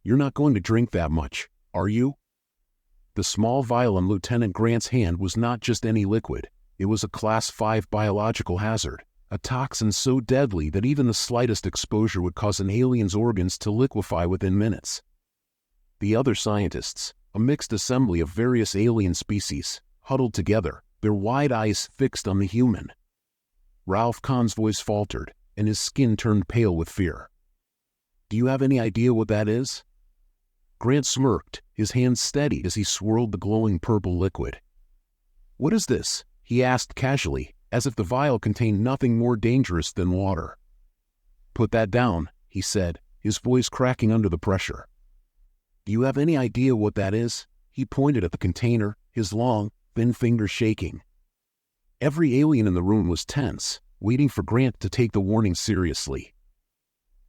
You're not going to drink that much, are you? The small vial in Lieutenant Grant's hand was not just any liquid. It was a Class 5 biological hazard, a toxin so deadly that even the slightest exposure would cause an alien's organs to liquefy within minutes. The other scientists, a mixed assembly of various alien species, huddled together, their wide eyes fixed on the human. Ralph Kahn's voice faltered, and his skin turned pale with fear. Do you have any idea what that is? Grant smirked, his hands steady as he swirled the glowing purple liquid. What is this? He asked casually, as if the vial contained nothing more dangerous than water. Put that down, he said, his voice cracking under the pressure. Do you have any idea what that is? He pointed at the container, his long, thin fingers shaking. Every alien in the room was tense, waiting for Grant to take the warning seriously.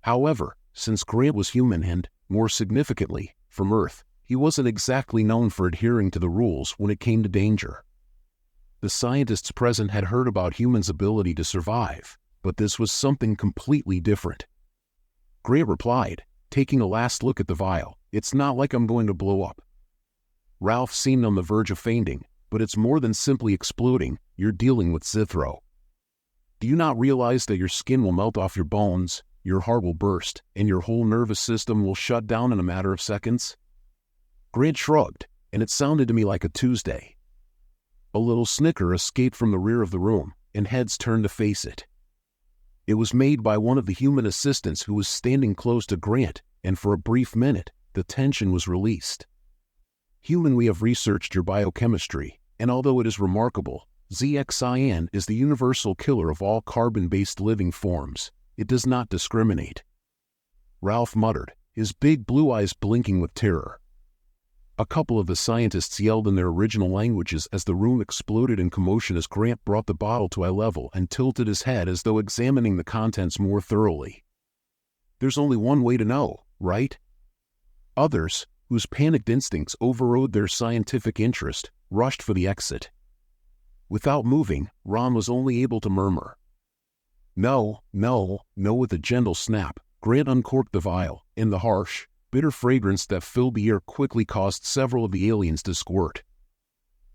However, since Grant was human and, more significantly, from Earth, he wasn't exactly known for adhering to the rules when it came to danger. The scientists present had heard about humans' ability to survive, but this was something completely different. Grant replied, taking a last look at the vial, "It's not like I'm going to blow up." Ralph seemed on the verge of fainting, but it's more than simply exploding. You're dealing with Zithro. Do you not realize that your skin will melt off your bones, your heart will burst, and your whole nervous system will shut down in a matter of seconds? Grant shrugged, and it sounded to me like a Tuesday. A little snicker escaped from the rear of the room, and heads turned to face it. It was made by one of the human assistants who was standing close to Grant, and for a brief minute, the tension was released. Human, we have researched your biochemistry, and although it is remarkable, ZXIN is the universal killer of all carbon-based living forms. It does not discriminate. Ralph muttered, his big blue eyes blinking with terror. A couple of the scientists yelled in their original languages as the room exploded in commotion as Grant brought the bottle to eye level and tilted his head as though examining the contents more thoroughly. There's only one way to know, right? Others, whose panicked instincts overrode their scientific interest, rushed for the exit. Without moving, Ron was only able to murmur, No, with a gentle snap. Grant uncorked the vial, and the harsh, bitter fragrance that filled the air quickly caused several of the aliens to squirt.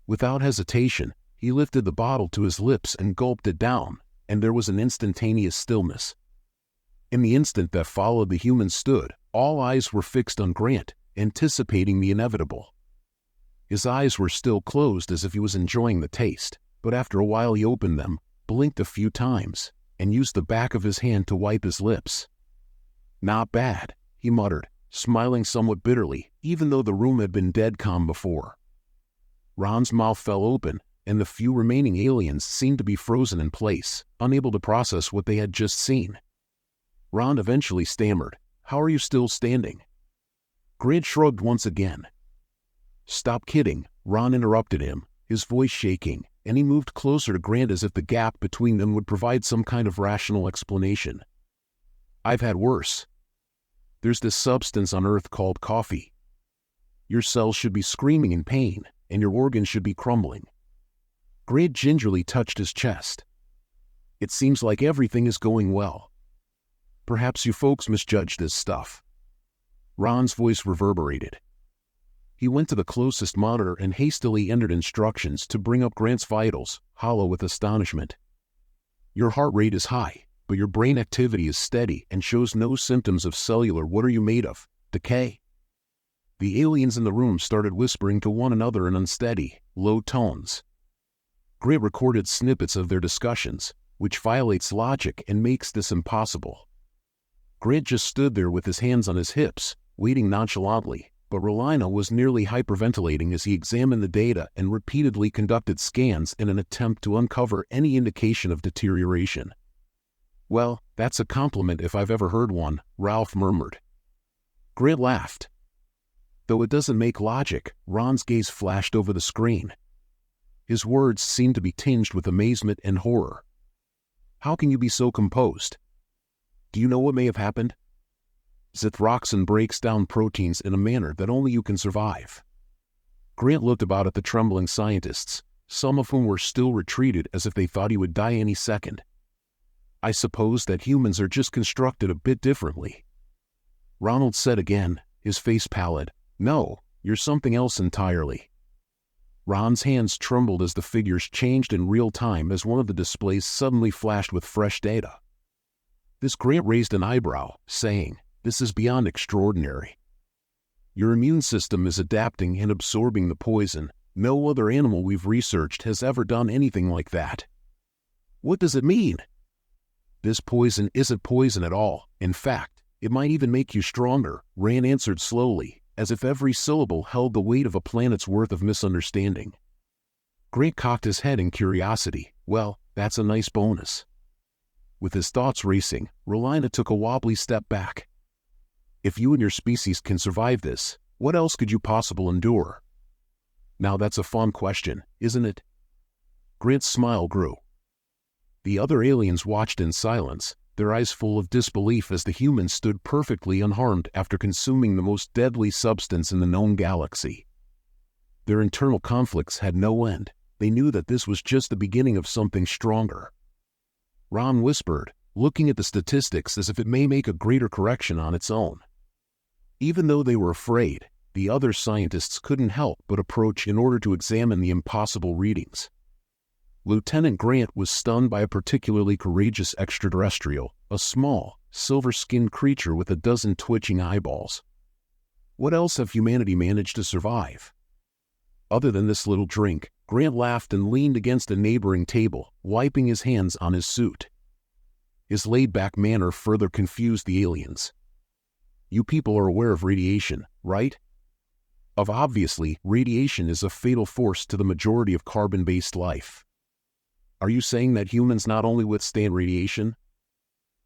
Without hesitation, he lifted the bottle to his lips and gulped it down, and there was an instantaneous stillness. In the instant that followed, the humans stood, all eyes were fixed on Grant, anticipating the inevitable. His eyes were still closed as if he was enjoying the taste, but after a while he opened them, blinked a few times, and used the back of his hand to wipe his lips. Not bad, he muttered, smiling somewhat bitterly, even though the room had been dead calm before. Ron's mouth fell open, and the few remaining aliens seemed to be frozen in place, unable to process what they had just seen. Ron eventually stammered, "How are you still standing?" Grant shrugged once again. "Stop kidding," Ron interrupted him, his voice shaking, and he moved closer to Grant as if the gap between them would provide some kind of rational explanation. "I've had worse. There's this substance on Earth called coffee. Your cells should be screaming in pain, and your organs should be crumbling." Grant gingerly touched his chest. "It seems like everything is going well. Perhaps you folks misjudged this stuff." Ron's voice reverberated. He went to the closest monitor and hastily entered instructions to bring up Grant's vitals, hollow with astonishment. "Your heart rate is high, but your brain activity is steady and shows no symptoms of cellular, what are you made of, decay?" The aliens in the room started whispering to one another in unsteady, low tones. Grant recorded snippets of their discussions, which violates logic and makes this impossible. Grant just stood there with his hands on his hips, waiting nonchalantly, but Rolina was nearly hyperventilating as he examined the data and repeatedly conducted scans in an attempt to uncover any indication of deterioration. "Well, that's a compliment if I've ever heard one," Ralph murmured. Grant laughed. "Though it doesn't make logic," Ron's gaze flashed over the screen. His words seemed to be tinged with amazement and horror. "How can you be so composed? Do you know what may have happened? Zithroxin breaks down proteins in a manner that only you can survive." Grant looked about at the trembling scientists, some of whom were still retreated as if they thought he would die any second. "I suppose that humans are just constructed a bit differently," Ronald said again, his face pallid. "No, you're something else entirely." Ron's hands trembled as the figures changed in real time as one of the displays suddenly flashed with fresh data. This Grant raised an eyebrow, saying, "This is beyond extraordinary. Your immune system is adapting and absorbing the poison. No other animal we've researched has ever done anything like that." "What does it mean?" "This poison isn't poison at all. In fact, it might even make you stronger," Rand answered slowly, as if every syllable held the weight of a planet's worth of misunderstanding. Grant cocked his head in curiosity. "Well, that's a nice bonus." With his thoughts racing, Rolina took a wobbly step back. "If you and your species can survive this, what else could you possibly endure?" "Now that's a fun question, isn't it?" Grant's smile grew. The other aliens watched in silence, their eyes full of disbelief as the humans stood perfectly unharmed after consuming the most deadly substance in the known galaxy. Their internal conflicts had no end. They knew that this was just the beginning of something stronger. Ron whispered, looking at the statistics as if it may make a greater correction on its own. Even though they were afraid, the other scientists couldn't help but approach in order to examine the impossible readings. Lieutenant Grant was stunned by a particularly courageous extraterrestrial, a small, silver-skinned creature with a dozen twitching eyeballs. What else have humanity managed to survive? Other than this little drink, Grant laughed and leaned against a neighboring table, wiping his hands on his suit. His laid-back manner further confused the aliens. "You people are aware of radiation, right?" Obviously, radiation is a fatal force to the majority of carbon-based life. "Are you saying that humans not only withstand radiation?"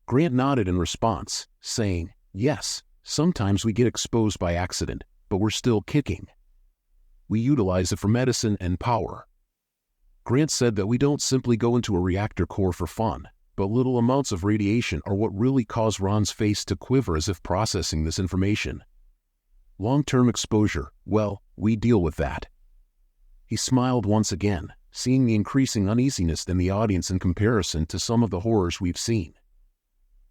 Grant nodded in response, saying, "Yes, sometimes we get exposed by accident, but we're still kicking. We utilize it for medicine and power." Grant said that we don't simply go into a reactor core for fun, but little amounts of radiation are what really cause Ron's face to quiver as if processing this information. Long-term exposure, well, we deal with that. He smiled once again, seeing the increasing uneasiness in the audience in comparison to some of the horrors we've seen.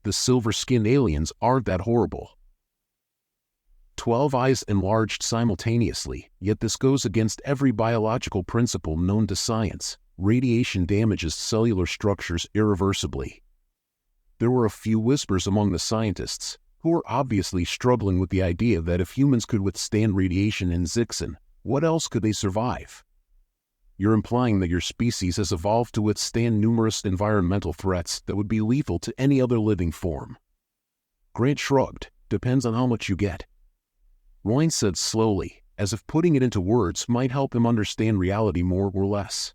The silver-skinned aliens aren't that horrible. 12 eyes enlarged simultaneously, yet this goes against every biological principle known to science. Radiation damages cellular structures irreversibly. There were a few whispers among the scientists, who were obviously struggling with the idea that if humans could withstand radiation in Zixon, what else could they survive? "You're implying that your species has evolved to withstand numerous environmental threats that would be lethal to any other living form." Grant shrugged. "Depends on how much you get." Royne said slowly, as if putting it into words might help him understand reality more or less.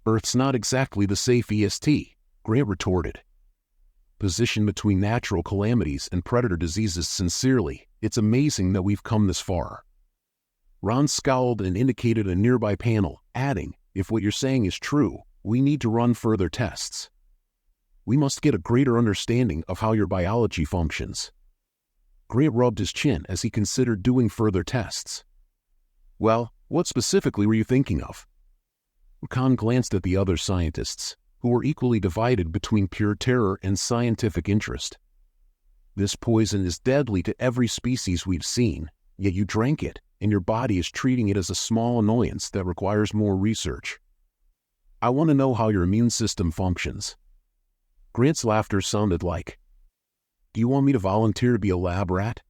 "Earth's not exactly the safe EST," Grant retorted. "Positioned between natural calamities and predator diseases. Sincerely, it's amazing that we've come this far." Ron scowled and indicated a nearby panel, adding, "If what you're saying is true, we need to run further tests. We must get a greater understanding of how your biology functions." Grant rubbed his chin as he considered doing further tests. "Well, what specifically were you thinking of?" Khan glanced at the other scientists, who were equally divided between pure terror and scientific interest. "This poison is deadly to every species we've seen, yet you drank it, and your body is treating it as a small annoyance that requires more research. I want to know how your immune system functions." Grant's laughter sounded like, "Do you want me to volunteer to be a lab rat?"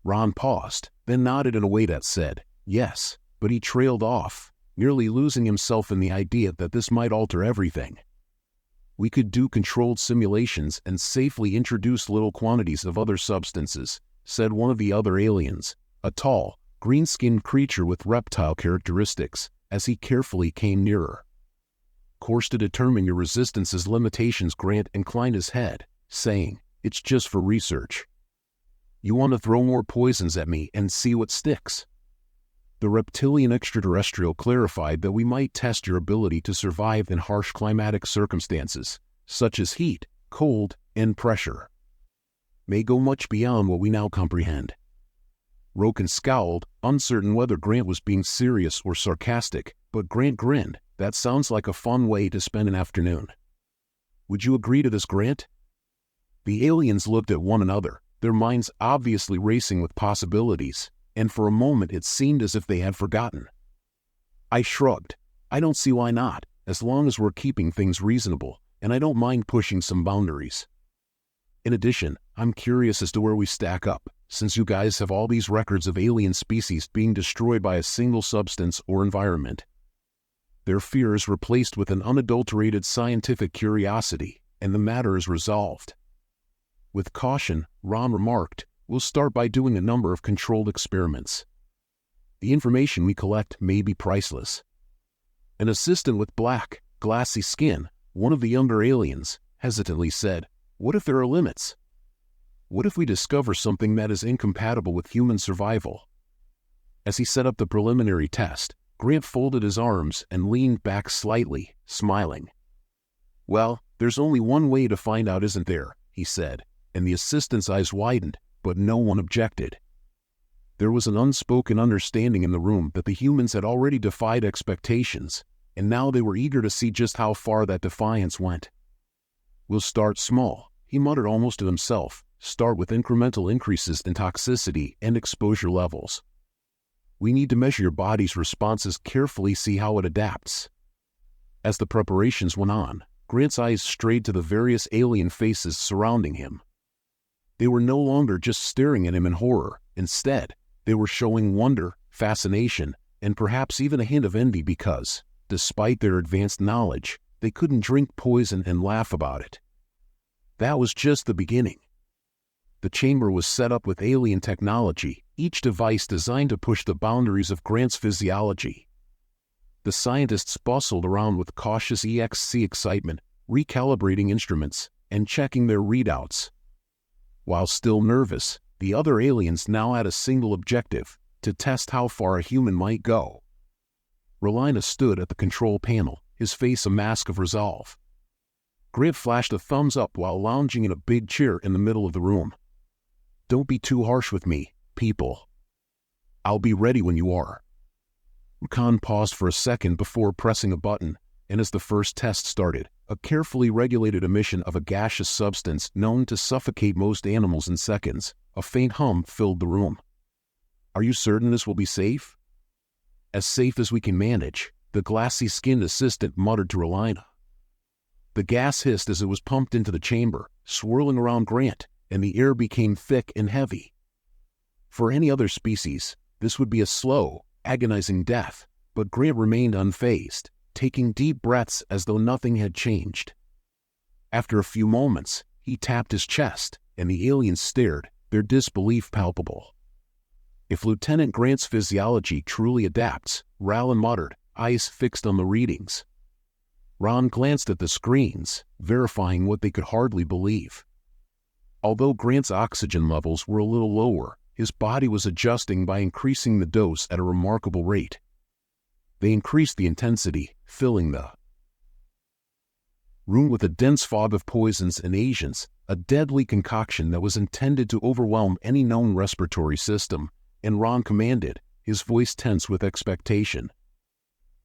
Ron paused, then nodded in a way that said, "Yes," but he trailed off, nearly losing himself in the idea that this might alter everything. "We could do controlled simulations and safely introduce little quantities of other substances," said one of the other aliens, a tall, green-skinned creature with reptile characteristics, as he carefully came nearer. "Course to determine your resistance's limitations." Grant inclined his head, saying, "It's just for research. You want to throw more poisons at me and see what sticks?" The reptilian extraterrestrial clarified that we might test your ability to survive in harsh climatic circumstances, such as heat, cold, and pressure. May go much beyond what we now comprehend. Roken scowled, uncertain whether Grant was being serious or sarcastic, but Grant grinned. "That sounds like a fun way to spend an afternoon. Would you agree to this, Grant?" The aliens looked at one another, their minds obviously racing with possibilities, and for a moment it seemed as if they had forgotten. I shrugged. I don't see why not, as long as we're keeping things reasonable, and I don't mind pushing some boundaries. In addition, I'm curious as to where we stack up, since you guys have all these records of alien species being destroyed by a single substance or environment. Their fear is replaced with an unadulterated scientific curiosity, and the matter is resolved. With caution, Ron remarked, we'll start by doing a number of controlled experiments. The information we collect may be priceless. An assistant with black, glassy skin, one of the younger aliens, hesitantly said, what if there are limits? What if we discover something that is incompatible with human survival? As he set up the preliminary test, Grant folded his arms and leaned back slightly, smiling. Well, there's only one way to find out, isn't there? He said, and the assistant's eyes widened, but no one objected. There was an unspoken understanding in the room that the humans had already defied expectations, and now they were eager to see just how far that defiance went. We'll start small, he muttered almost to himself, start with incremental increases in toxicity and exposure levels. We need to measure your body's responses carefully, see how it adapts. As the preparations went on, Grant's eyes strayed to the various alien faces surrounding him. They were no longer just staring at him in horror. Instead, they were showing wonder, fascination, and perhaps even a hint of envy because, despite their advanced knowledge, they couldn't drink poison and laugh about it. That was just the beginning. The chamber was set up with alien technology, each device designed to push the boundaries of Grant's physiology. The scientists bustled around with cautious EXC excitement, recalibrating instruments and checking their readouts. While still nervous, the other aliens now had a single objective, to test how far a human might go. Rolina stood at the control panel, his face a mask of resolve. Grant flashed a thumbs up while lounging in a big chair in the middle of the room. Don't be too harsh with me, people. I'll be ready when you are. Khan paused for a second before pressing a button, and as the first test started, a carefully regulated emission of a gaseous substance known to suffocate most animals in seconds, a faint hum filled the room. Are you certain this will be safe? As safe as we can manage, the glassy-skinned assistant muttered to Rolina. The gas hissed as it was pumped into the chamber, swirling around Grant, and the air became thick and heavy. For any other species, this would be a slow, agonizing death, but Grant remained unfazed, taking deep breaths as though nothing had changed. After a few moments, he tapped his chest, and the aliens stared, their disbelief palpable. If Lieutenant Grant's physiology truly adapts, Rallin muttered, eyes fixed on the readings. Ron glanced at the screens, verifying what they could hardly believe. Although Grant's oxygen levels were a little lower, his body was adjusting by increasing the dose at a remarkable rate. They increased the intensity, filling the room with a dense fog of poisons and agents, a deadly concoction that was intended to overwhelm any known respiratory system, and Ron commanded, his voice tense with expectation.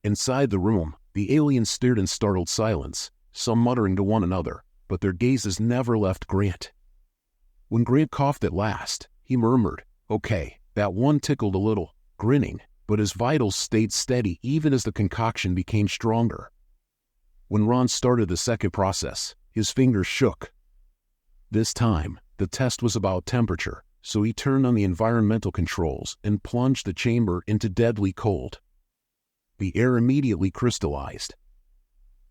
Inside the room, the aliens stared in startled silence, some muttering to one another, but their gazes never left Grant. When Grant coughed at last, he murmured, "Okay, that one tickled a little," grinning, but his vitals stayed steady even as the concoction became stronger. When Ron started the second process, his fingers shook. This time, the test was about temperature, so he turned on the environmental controls and plunged the chamber into deadly cold. The air immediately crystallized.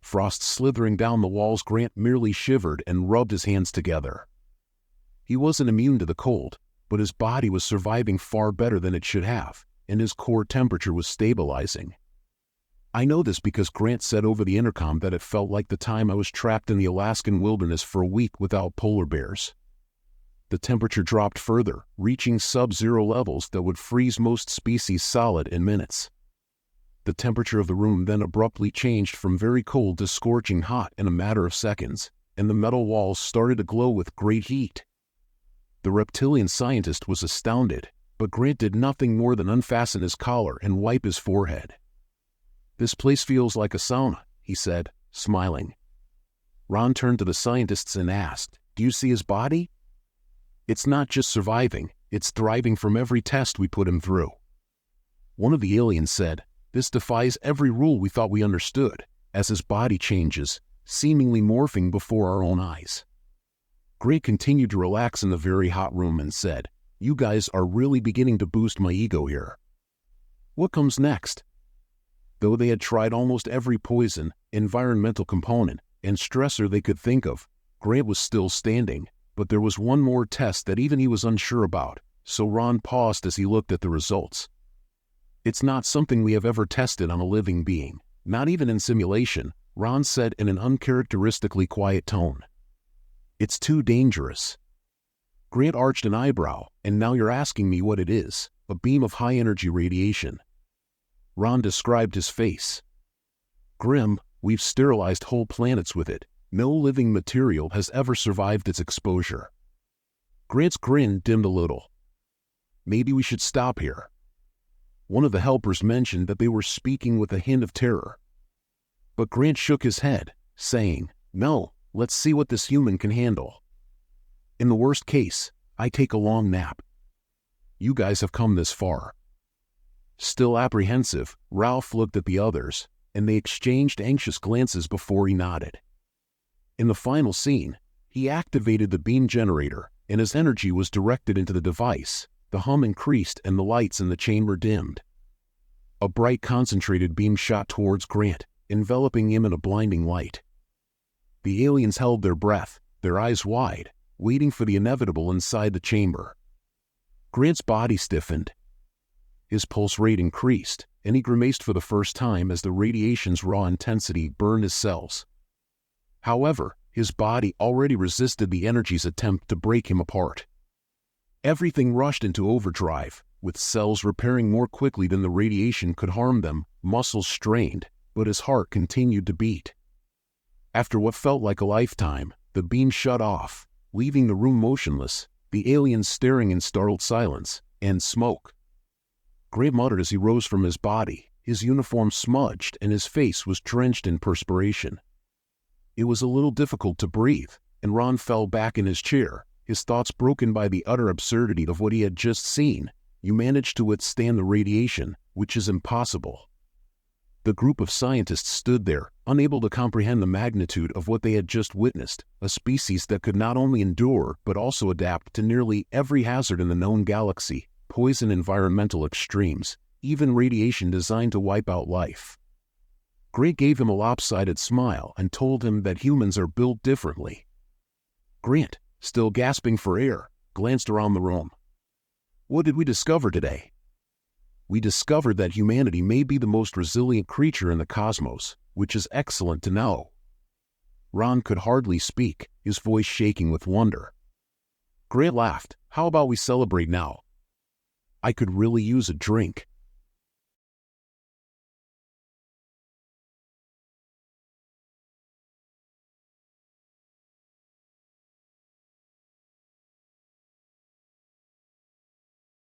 Frost slithering down the walls, Grant merely shivered and rubbed his hands together. He wasn't immune to the cold, but his body was surviving far better than it should have, and his core temperature was stabilizing. I know this because Grant said over the intercom that it felt like the time I was trapped in the Alaskan wilderness for a week without polar bears. The temperature dropped further, reaching sub-zero levels that would freeze most species solid in minutes. The temperature of the room then abruptly changed from very cold to scorching hot in a matter of seconds, and the metal walls started to glow with great heat. The reptilian scientist was astounded, but Grant did nothing more than unfasten his collar and wipe his forehead. "This place feels like a sauna," he said, smiling. Ron turned to the scientists and asked, "Do you see his body?" It's not just surviving, it's thriving from every test we put him through. One of the aliens said, "This defies every rule we thought we understood," as his body changes, seemingly morphing before our own eyes. Grant continued to relax in the very hot room and said, "You guys are really beginning to boost my ego here. What comes next?" Though they had tried almost every poison, environmental component, and stressor they could think of, Grant was still standing, but there was one more test that even he was unsure about, so Ron paused as he looked at the results. "It's not something we have ever tested on a living being, not even in simulation," Ron said in an uncharacteristically quiet tone. "It's too dangerous." Grant arched an eyebrow, "And now you're asking me what it is." "A beam of high-energy radiation." Ron described his face. "Grim, we've sterilized whole planets with it. No living material has ever survived its exposure." Grant's grin dimmed a little. "Maybe we should stop here." One of the helpers mentioned that they were speaking with a hint of terror. But Grant shook his head, saying, "No, let's see what this human can handle. In the worst case, I take a long nap. You guys have come this far." Still apprehensive, Ralph looked at the others, and they exchanged anxious glances before he nodded. In the final scene, he activated the beam generator, and his energy was directed into the device. The hum increased and the lights in the chamber dimmed. A bright concentrated beam shot towards Grant, enveloping him in a blinding light. The aliens held their breath, their eyes wide, waiting for the inevitable inside the chamber. Grant's body stiffened. His pulse rate increased, and he grimaced for the first time as the radiation's raw intensity burned his cells. However, his body already resisted the energy's attempt to break him apart. Everything rushed into overdrive, with cells repairing more quickly than the radiation could harm them, muscles strained, but his heart continued to beat. After what felt like a lifetime, the beam shut off, leaving the room motionless, the aliens staring in startled silence, and smoke. Grant muttered as he rose from his body, his uniform smudged and his face was drenched in perspiration. It was a little difficult to breathe, and Ron fell back in his chair, his thoughts broken by the utter absurdity of what he had just seen. "You managed to withstand the radiation, which is impossible." The group of scientists stood there, unable to comprehend the magnitude of what they had just witnessed, a species that could not only endure but also adapt to nearly every hazard in the known galaxy, poison, environmental extremes, even radiation designed to wipe out life. Grant gave him a lopsided smile and told him that humans are built differently. Grant, still gasping for air, glanced around the room. "What did we discover today?" "We discovered that humanity may be the most resilient creature in the cosmos, which is excellent to know." Ron could hardly speak, his voice shaking with wonder. Grant laughed. "How about we celebrate now? I could really use a drink."